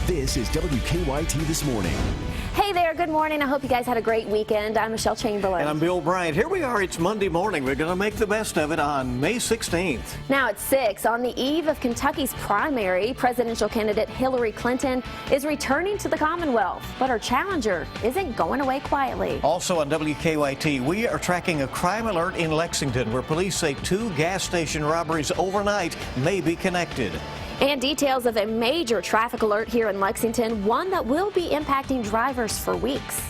This is WKYT This Morning. Hey there, good morning. I hope you guys had a great weekend. I'm Michelle Chamberlain. And I'm Bill Bryant. Here we are, it's Monday morning. We're going to make the best of it on May 16th. Now it's 6. On the eve of Kentucky's primary, presidential candidate Hillary Clinton is returning to the Commonwealth, but her challenger isn't going away quietly. Also on WKYT, we are tracking a crime alert in Lexington where police say 2 gas station robberies overnight may be connected. And details of a major traffic alert here in Lexington, one that will be impacting drivers for weeks.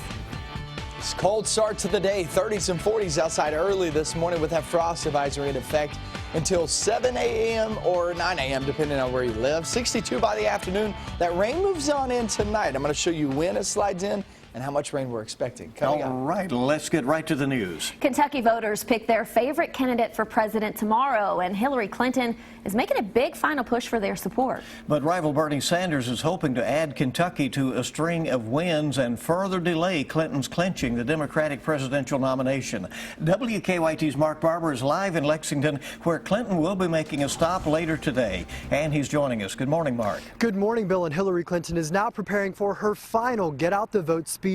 It's a cold start to the day, 30s and 40s outside early this morning with that frost advisory in effect until 7 a.m. or 9 a.m. depending on where you live. 62 by the afternoon. That rain moves on in tonight. I'm going to show you when it slides in and how much rain we're expecting. All right, let's get right to the news. Kentucky voters pick their favorite candidate for president tomorrow, and Hillary Clinton is making a big final push for their support. But rival Bernie Sanders is hoping to add Kentucky to a string of wins and further delay Clinton's clinching the Democratic presidential nomination. WKYT's Mark Barber is live in Lexington, where Clinton will be making a stop later today. And he's joining us. Good morning, Mark. Good morning, Bill. And Hillary Clinton is now preparing for her final Get Out the Vote speeches.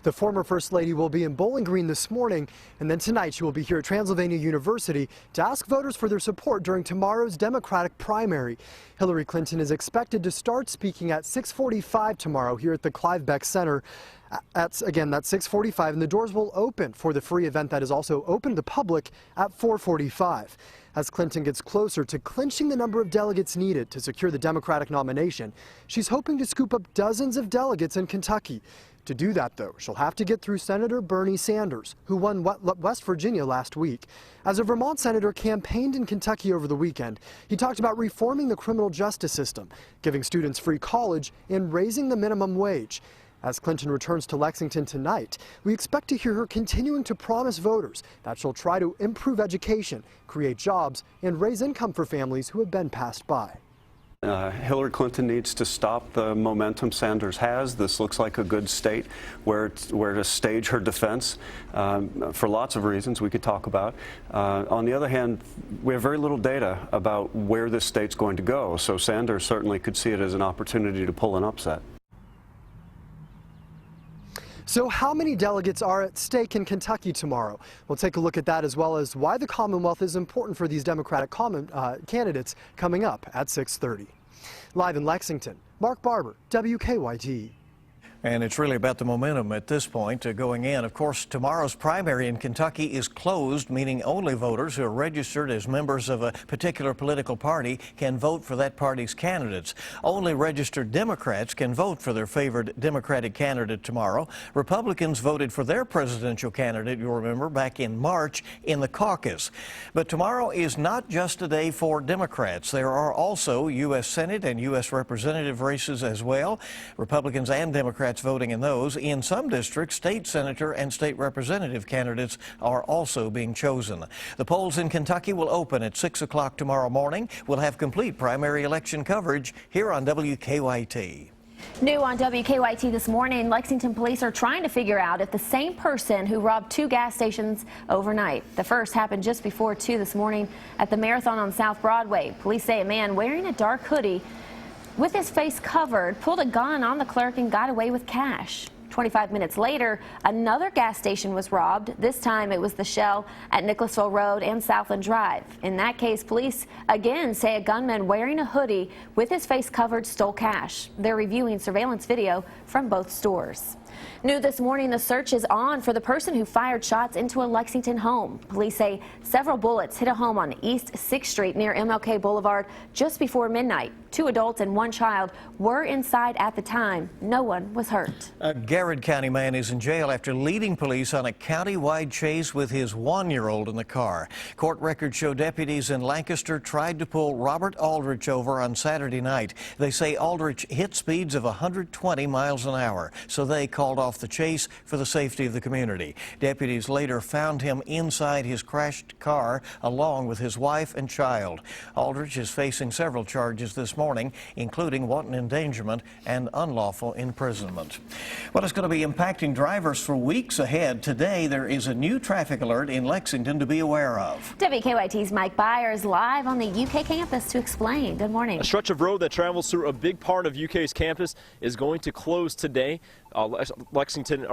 The former First Lady will be in Bowling Green this morning, and then tonight she will be here at Transylvania University to ask voters for their support during tomorrow's Democratic primary. Hillary Clinton is expected to start speaking at 6:45 tomorrow here at the Clive Beck Center. That's 6:45, and the doors will open for the free event that is also open to the public at 4:45. As Clinton gets closer to clinching the number of delegates needed to secure the Democratic nomination, she's hoping to scoop up dozens of delegates in Kentucky. To do that, though, she'll have to get through Senator Bernie Sanders, who won West Virginia last week. As a Vermont senator campaigned in Kentucky over the weekend, he talked about reforming the criminal justice system, giving students free college, and raising the minimum wage. As Clinton returns to Lexington tonight, we expect to hear her continuing to promise voters that she'll try to improve education, create jobs, and raise income for families who have been passed by. Hillary Clinton needs to stop the momentum Sanders has. This looks like a good state where to stage her defense for lots of reasons we could talk about. On the other hand, we have very little data about where this state's going to go, so Sanders certainly could see it as an opportunity to pull an upset. So how many delegates are at stake in Kentucky tomorrow? We'll take a look at that, as well as why the Commonwealth is important for these Democratic candidates, coming up at 6:30. Live in Lexington, Mark Barber, WKYT. And it's really about the momentum at this point going in. Of course, tomorrow's primary in Kentucky is closed, meaning only voters who are registered as members of a particular political party can vote for that party's candidates. Only registered Democrats can vote for their favored Democratic candidate tomorrow. Republicans voted for their presidential candidate, you'll remember, back in March in the caucus. But tomorrow is not just a day for Democrats. There are also U.S. Senate and U.S. Representative races as well. Republicans and Democrats voting in those. In some districts, state senator and state representative candidates are also being chosen. The polls in Kentucky will open at 6 o'clock tomorrow morning. We'll have complete primary election coverage here on WKYT. New on WKYT this morning, Lexington police are trying to figure out if the same person who robbed 2 gas stations overnight. The first happened just before 2 this morning at the Marathon on South Broadway. Police say a man wearing a dark hoodie with his face covered pulled a gun on the clerk and got away with cash. 25 minutes later, another gas station was robbed. This time it was the Shell at Nicholasville Road and Southland Drive. In that case, police again say a gunman wearing a hoodie with his face covered stole cash. They're reviewing surveillance video from both stores. New this morning, the search is on for the person who fired shots into a Lexington home. Police say several bullets hit a home on East 6th Street near MLK Boulevard just before midnight. 2 adults and 1 child were inside at the time. No one was hurt. A Garrett County man is in jail after leading police on a county-wide chase with his 1-year-old in the car. Court records show deputies in Lancaster tried to pull Robert Aldrich over on Saturday night. They say Aldrich hit speeds of 120 miles an hour, so they called called off the chase for the safety of the community. Deputies later found him inside his crashed car along with his wife and child. Aldridge is facing several charges this morning, including wanton endangerment and unlawful imprisonment. Well, it's going to be impacting drivers for weeks ahead. Today, there is a new traffic alert in Lexington to be aware of. WKYT's Mike Byers live on the UK campus to explain. Good morning. A stretch of road that travels through a big part of UK's campus is going to close today. Lexington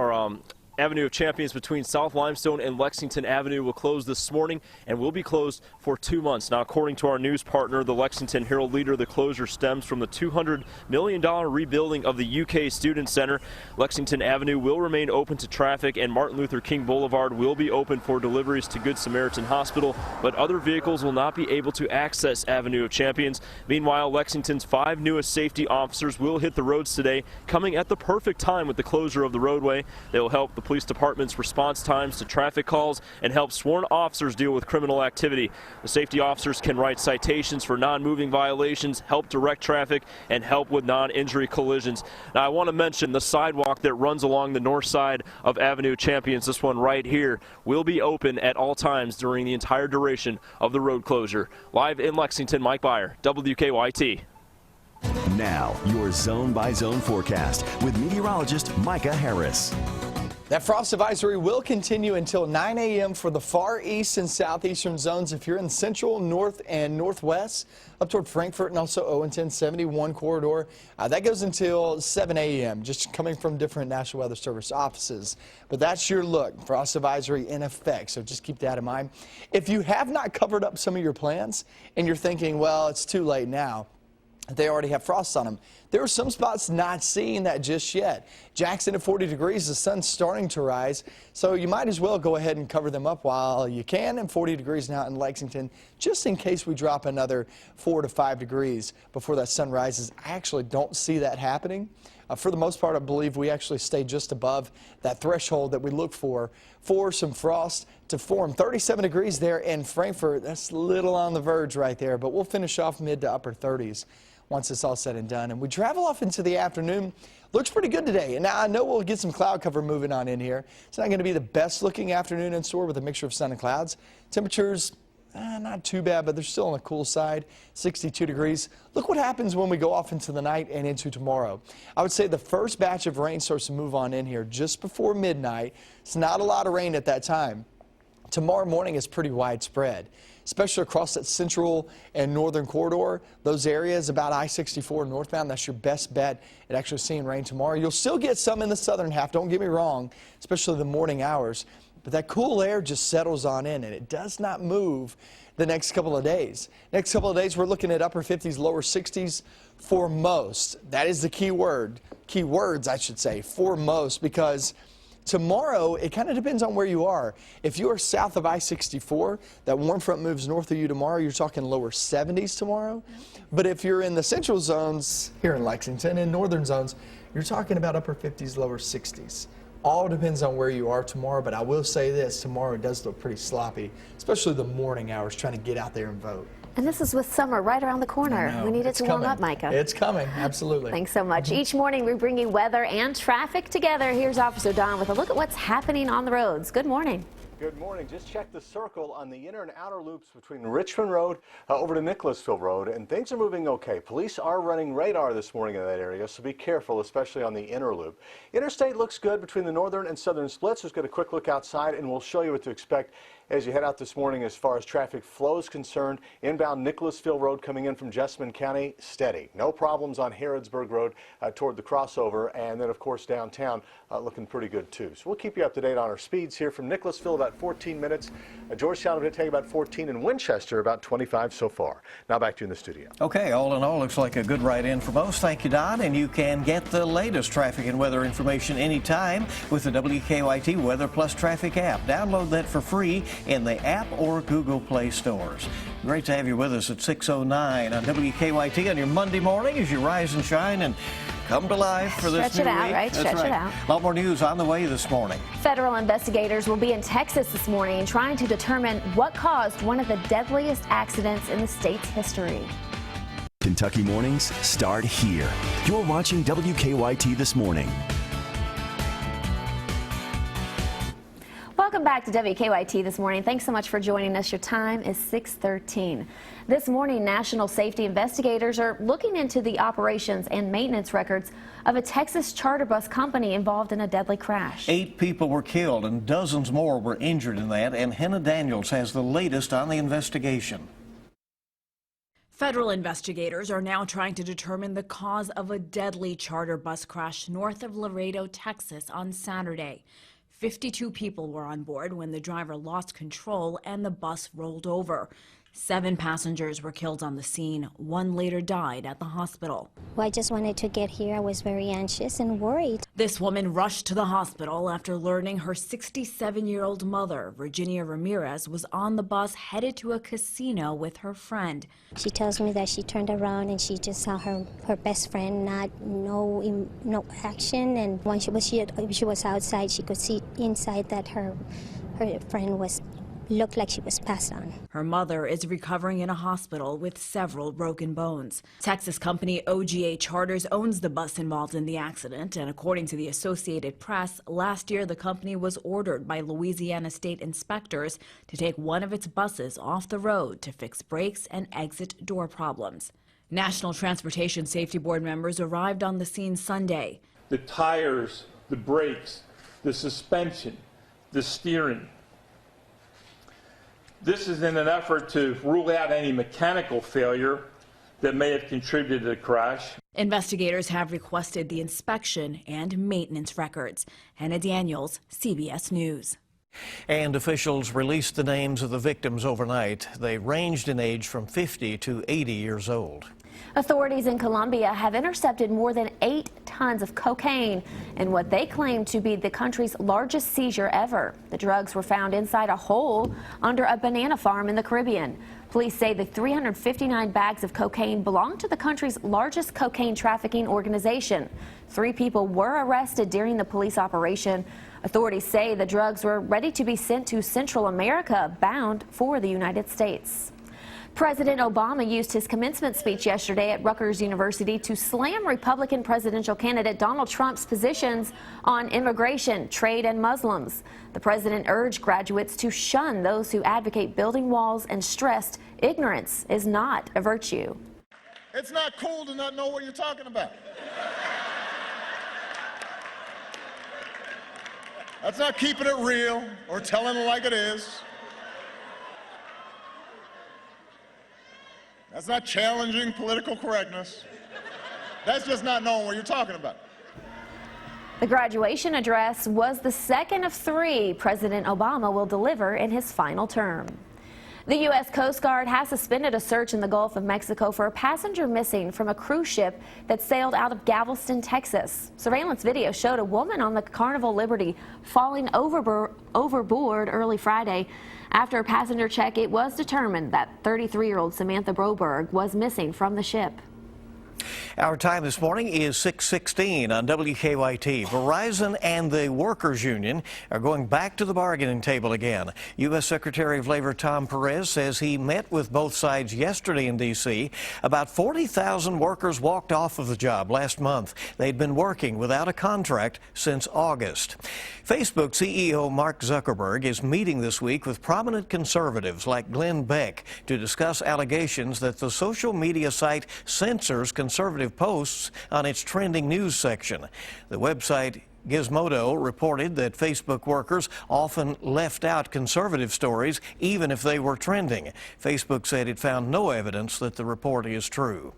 Avenue of Champions between South Limestone and Lexington Avenue will close this morning and will be closed for 2 months. Now, according to our news partner, the Lexington Herald Leader, the closure stems from the $200 million rebuilding of the UK Student Center. Lexington Avenue will remain open to traffic, and Martin Luther King Boulevard will be open for deliveries to Good Samaritan Hospital, but other vehicles will not be able to access Avenue of Champions. Meanwhile, Lexington's 5 newest safety officers will hit the roads today, coming at the perfect time with the closure of the roadway. They will help the police department's response times to traffic calls and help sworn officers deal with criminal activity. The safety officers can write citations for non-moving violations, help direct traffic, and help with non-injury collisions. Now, I want to mention the sidewalk that runs along the north side of Avenue Champions, this one right here, will be open at all times during the entire duration of the road closure. Live in Lexington, Mike Byer, WKYT. Now, your zone-by-zone forecast with meteorologist Micah Harris. That frost advisory will continue until 9 a.m. for the far east and southeastern zones. If you're in central, north, and northwest, up toward Frankfort and also Owenton, 71 corridor, that goes until 7 a.m., just coming from different National Weather Service offices. But that's your look. Frost advisory in effect, so just keep that in mind. If you have not covered up some of your plans and you're thinking, well, it's too late now, they already have frost on them. There are some spots not seeing that just yet. Jackson at 40 degrees, the sun's starting to rise, so you might as well go ahead and cover them up while you can. And 40 degrees now in Lexington, just in case we drop another 4 to 5 degrees before that sun rises. I actually don't see that happening. For the most part, I believe we actually stay just above that threshold that we look for some frost to form. 37 degrees there in Frankfort. That's a little on the verge right there, but we'll finish off mid to upper 30s. Once it's all said and done. And we travel off into the afternoon. Looks pretty good today. And now I know we'll get some cloud cover moving on in here. It's not going to be the best looking afternoon in store with a mixture of sun and clouds. Temperatures, not too bad, but they're still on the cool side, 62 degrees. Look what happens when we go off into the night and into tomorrow. I would say the first batch of rain starts to move on in here just before midnight. It's not a lot of rain at that time. Tomorrow morning is pretty widespread, especially across that central and northern corridor. Those areas about I-64 northbound, that's your best bet at actually seeing rain tomorrow. You'll still get some in the southern half, don't get me wrong, especially the morning hours. But that cool air just settles on in, and it does not move the next couple of days. Next couple of days, we're looking at upper 50s, lower 60s for most. That is the key word, key words, I should say, for most, because tomorrow, it kind of depends on where you are. If you are south of I-64, that warm front moves north of you tomorrow, you're talking lower 70s tomorrow. But if you're in the central zones here in Lexington and northern zones, you're talking about upper 50s, lower 60s. All depends on where you are tomorrow, but I will say this, tomorrow does look pretty sloppy, especially the morning hours trying to get out there and vote. And this is with summer right around the corner. We need it to warm up, Micah. It's coming, absolutely. Thanks so much. Each morning we bring you weather and traffic together. Here's Officer Don with a look at what's happening on the roads. Good morning. Good morning. Just check the circle on the inner and outer loops between Richmond Road over to Nicholasville Road, and things are moving okay. Police are running radar this morning in that area, so be careful, especially on the inner loop. Interstate looks good between the northern and southern splits. Let's get a quick look outside, and we'll show you what to expect as you head out this morning as far as traffic flow is concerned. Inbound Nicholasville Road coming in from Jessamine County, steady. No problems on Harrodsburg Road toward the crossover, and then of course downtown looking pretty good too. So we'll keep you up to date on our speeds here from Nicholasville, about 14 minutes. Georgetown will take about 14, and Winchester about 25 so far. Now back to you in the studio. Okay, all in all, looks like a good ride-in for most. Thank you, Don. And you can get the latest traffic and weather information anytime with the WKYT Weather Plus Traffic app. Download that for free in the app or Google Play stores. Great to have you with us at 6:09 on WKYT on your Monday morning as you rise and shine and come to life for this Stretch it out, week. right? That's Stretch it out. A lot more news on the way this morning. Federal investigators will be in Texas this morning trying to determine what caused one of the deadliest accidents in the state's history. Kentucky mornings start here. You're watching WKYT This Morning. back to WKYT this morning. Thanks so much for joining us. Your time is 6:13. This morning, national safety investigators are looking into the operations and maintenance records of a Texas charter bus company involved in a deadly crash. 8 people were killed and dozens more were injured in that, and Hannah Daniels has the latest on the investigation. Federal investigators are now trying to determine the cause of a deadly charter bus crash north of Laredo, Texas on Saturday. 52 people were on board when the driver lost control and the bus rolled over. 7 passengers were killed on the scene. 1 later died at the hospital. Well, I just wanted to get here. I was very anxious and worried. This woman rushed to the hospital after learning her 67-year-old mother, Virginia Ramirez, was on the bus headed to a casino with her friend. She tells me that she turned around and she just saw her best friend, no action. And when she was outside, she could see inside that her friend looked like she was passed on. Her mother is recovering in a hospital with several broken bones. Texas company OGA Charters owns the bus involved in the accident, and according to the Associated Press, last year the company was ordered by Louisiana state inspectors to take one of its buses off the road to fix brakes and exit door problems. National Transportation Safety Board members arrived on the scene Sunday. The tires, the brakes, the suspension, the steering. This is in an effort to rule out any mechanical failure that may have contributed to the crash. Investigators have requested the inspection and maintenance records. Hannah Daniels, CBS News. And officials released the names of the victims overnight. They ranged in age from 50 to 80 years old. Authorities in Colombia have intercepted more than 8 tons of cocaine in what they claim to be the country's largest seizure ever. The drugs were found inside a hole under a banana farm in the Caribbean. Police say the 359 bags of cocaine belong to the country's largest cocaine trafficking organization. 3 people were arrested during the police operation. Authorities say the drugs were ready to be sent to Central America, bound for the United States. President Obama used his commencement speech yesterday at Rutgers University to slam Republican presidential candidate Donald Trump's positions on immigration, trade, and Muslims. The president urged graduates to shun those who advocate building walls and stressed ignorance is not a virtue. It's not cool to not know what you're talking about. That's not keeping it real or telling it like it is. That's not challenging political correctness. That's just not knowing what you're talking about. The graduation address was the second of 3 President Obama will deliver in his final term. The U.S. Coast Guard has suspended a search in the Gulf of Mexico for a passenger missing from a cruise ship that sailed out of Galveston, Texas. Surveillance video showed a woman on the Carnival Liberty falling overboard early Friday. After a passenger check, it was determined that 33-year-old Samantha Broberg was missing from the ship. Our time this morning is 6:16 on WKYT. Verizon and the Workers Union are going back to the bargaining table again. U.S. Secretary of Labor Tom Perez says he met with both sides yesterday in D.C. About 40,000 workers walked off of the job last month. They'd been working without a contract since August. Facebook CEO Mark Zuckerberg is meeting this week with prominent conservatives like Glenn Beck to discuss allegations that the social media site censors conservative posts on its trending news section. The website Gizmodo reported that Facebook workers often left out conservative stories even if they were trending. Facebook said it found no evidence that the report is true.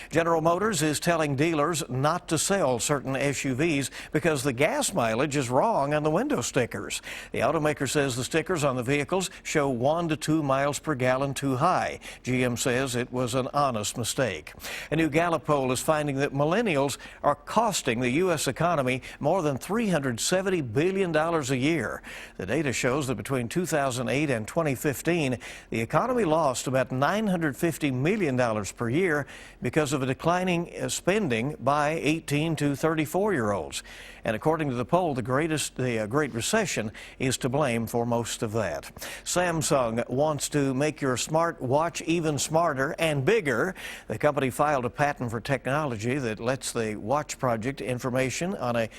General Motors is telling dealers not to sell certain SUVs because the gas mileage is wrong on the window stickers. The automaker says the stickers on the vehicles show 1 to 2 miles per gallon too high. GM says it was an honest mistake. A new Gallup poll is finding that millennials are costing the U.S. economy more than $370 billion a year. The data shows that between 2008 and 2015, the economy lost about $950 million per year because of a declining spending by 18 to 34-year-olds. And according to the poll, the Great Recession is to blame for most of that. Samsung wants to make your smart watch even smarter and bigger. The company filed a patent for technology that lets the watch project information on a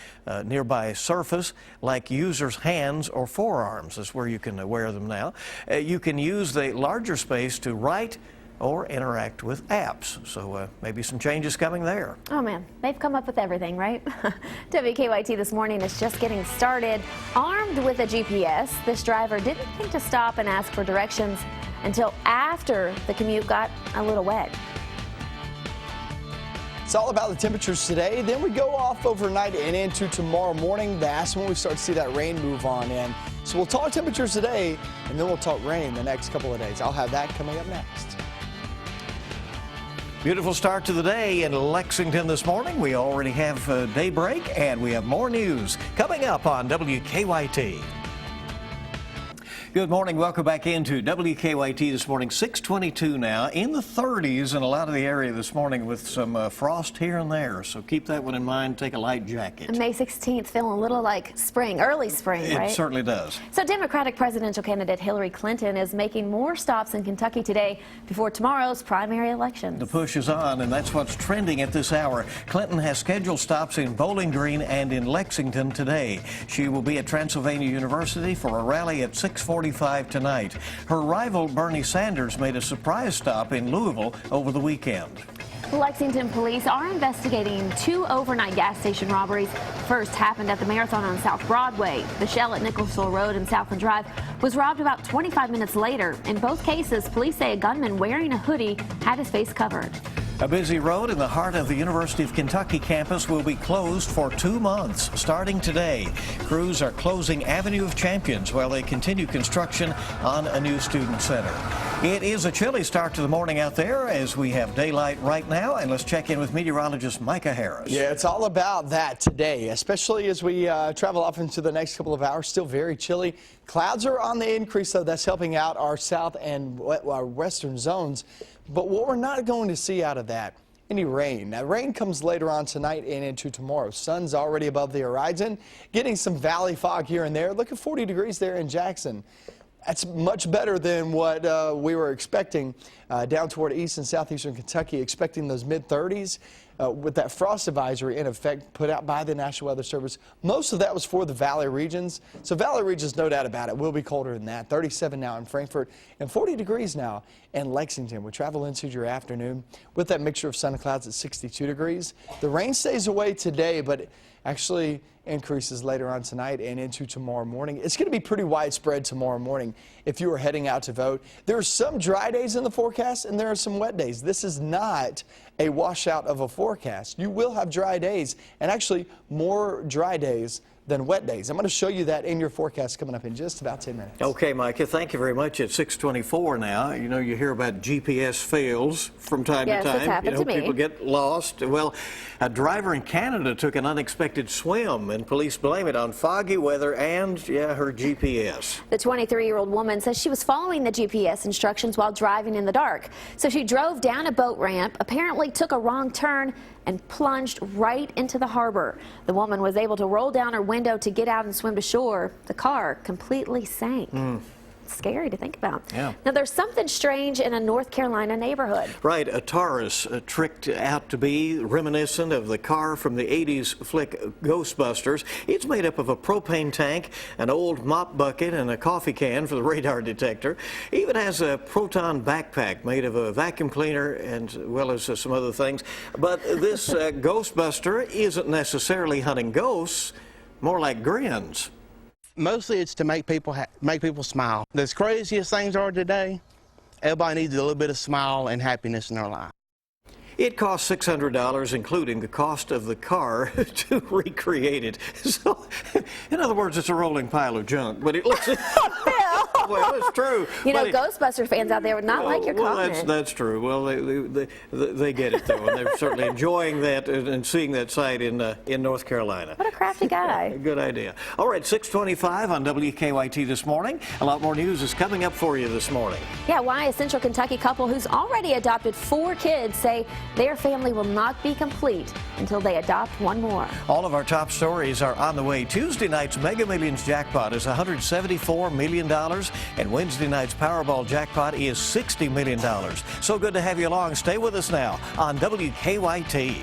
nearby surface like users' hands or forearms is where you can wear them now. You can use the larger space to write or interact with apps. So maybe some changes coming there. Oh man, they've come up with everything, right? WKYT This Morning is just getting started. Armed with a GPS, this driver didn't think to stop and ask for directions until after the commute got a little wet. It's all about the temperatures today. Then we go off overnight and into tomorrow morning. That's when we start to see that rain move on in. So we'll talk temperatures today, and then we'll talk rain the next couple of days. I'll have that coming up next. Beautiful start to the day in Lexington this morning. We already have daybreak, and we have more news coming up on WKYT. Good morning. Welcome back into WKYT this morning. 6:22 now, in the 30s in a lot of the area this morning with some frost here and there. So keep that one in mind. Take a light jacket. And May 16th feeling a little like spring, early spring, right? It certainly does. So Democratic presidential candidate Hillary Clinton is making more stops in Kentucky today before tomorrow's primary elections. The push is on, and that's what's trending at this hour. Clinton has scheduled stops in Bowling Green and in Lexington today. She will be at Transylvania University for a rally at 6:45 tonight. Her rival Bernie Sanders made a surprise stop in Louisville over the weekend. Lexington police are investigating 2 overnight gas station robberies. First happened at the Marathon on South Broadway. The Shell at Nicholsville Road and Southland Drive was robbed about 25 minutes later. In both cases, police say a gunman wearing a hoodie had his face covered. A busy road in the heart of the University of Kentucky campus will be closed for 2 months, starting today. Crews are closing Avenue of Champions while they continue construction on a new student center. It is a chilly start to the morning out there as we have daylight right now, and let's check in with meteorologist Micah Harris. Yeah, it's all about that today, especially as we travel off into the next couple of hours. Still very chilly. Clouds are on the increase, though. That's helping out our south and our western zones. But what we're not going to see out of that, any rain. Now, rain comes later on tonight and into tomorrow. Sun's already above the horizon, getting some valley fog here and there. Look at 40 degrees there in Jackson. That's much better than what we were expecting down toward east and southeastern Kentucky, expecting those mid-30s with that frost advisory in effect put out by the National Weather Service. Most of that was for the valley regions. So valley regions, no doubt about it, will be colder than that. 37 now in Frankfort and 40 degrees now in Lexington. We travel into your afternoon with that mixture of sun and clouds at 62 degrees. The rain stays away today, but actually increases later on tonight and into tomorrow morning. It's going to be pretty widespread tomorrow morning if you are heading out to vote. There are some dry days in the forecast and there are some wet days. This is not a washout of a forecast. You will have dry days, and actually more dry days than wet days. I'm going to show you that in your forecast coming up in just about 10 minutes. Okay, Micah, thank you very much. At 6:24 now, you know, you hear about GPS fails from time to time. Yes, it's happened to me. People get lost. Well, a driver in Canada took an unexpected swim, and police blame it on foggy weather and, her GPS. The 23-year-old woman says she was following the GPS instructions while driving in the dark. So she drove down a boat ramp, apparently took a wrong turn, and plunged right into the harbor. The woman was able to roll down her window to get out and swim to shore. The car completely sank. Scary to think about. Yeah. Now, there's something strange in a North Carolina neighborhood. Right, a Taurus tricked out to be reminiscent of the car from the 80s flick Ghostbusters. It's made up of a propane tank, an old mop bucket, and a coffee can for the radar detector. It even has a proton backpack made of a vacuum cleaner and well as some other things. But this Ghostbuster isn't necessarily hunting ghosts, more like grins. Mostly it's to make people smile. As crazy as things are today, everybody needs a little bit of smile and happiness in their life. It costs $600, including the cost of the car to recreate it. So, in other words, it's a rolling pile of junk, but it looks... Well, it's true. You know, Ghostbuster fans out there would not like your comment. That's true. Well, they get it, though, and they're certainly enjoying that and seeing that site in North Carolina. What a crafty guy. Good idea. All right, 6:25 on WKYT this morning. A lot more news is coming up for you this morning. Yeah, why a Central Kentucky couple who's already adopted 4 kids say their family will not be complete until they adopt one more. All of our top stories are on the way. Tuesday night's Mega Millions jackpot is $174 million, and Wednesday night's Powerball jackpot is $60 million. So good to have you along. Stay with us now on WKYT.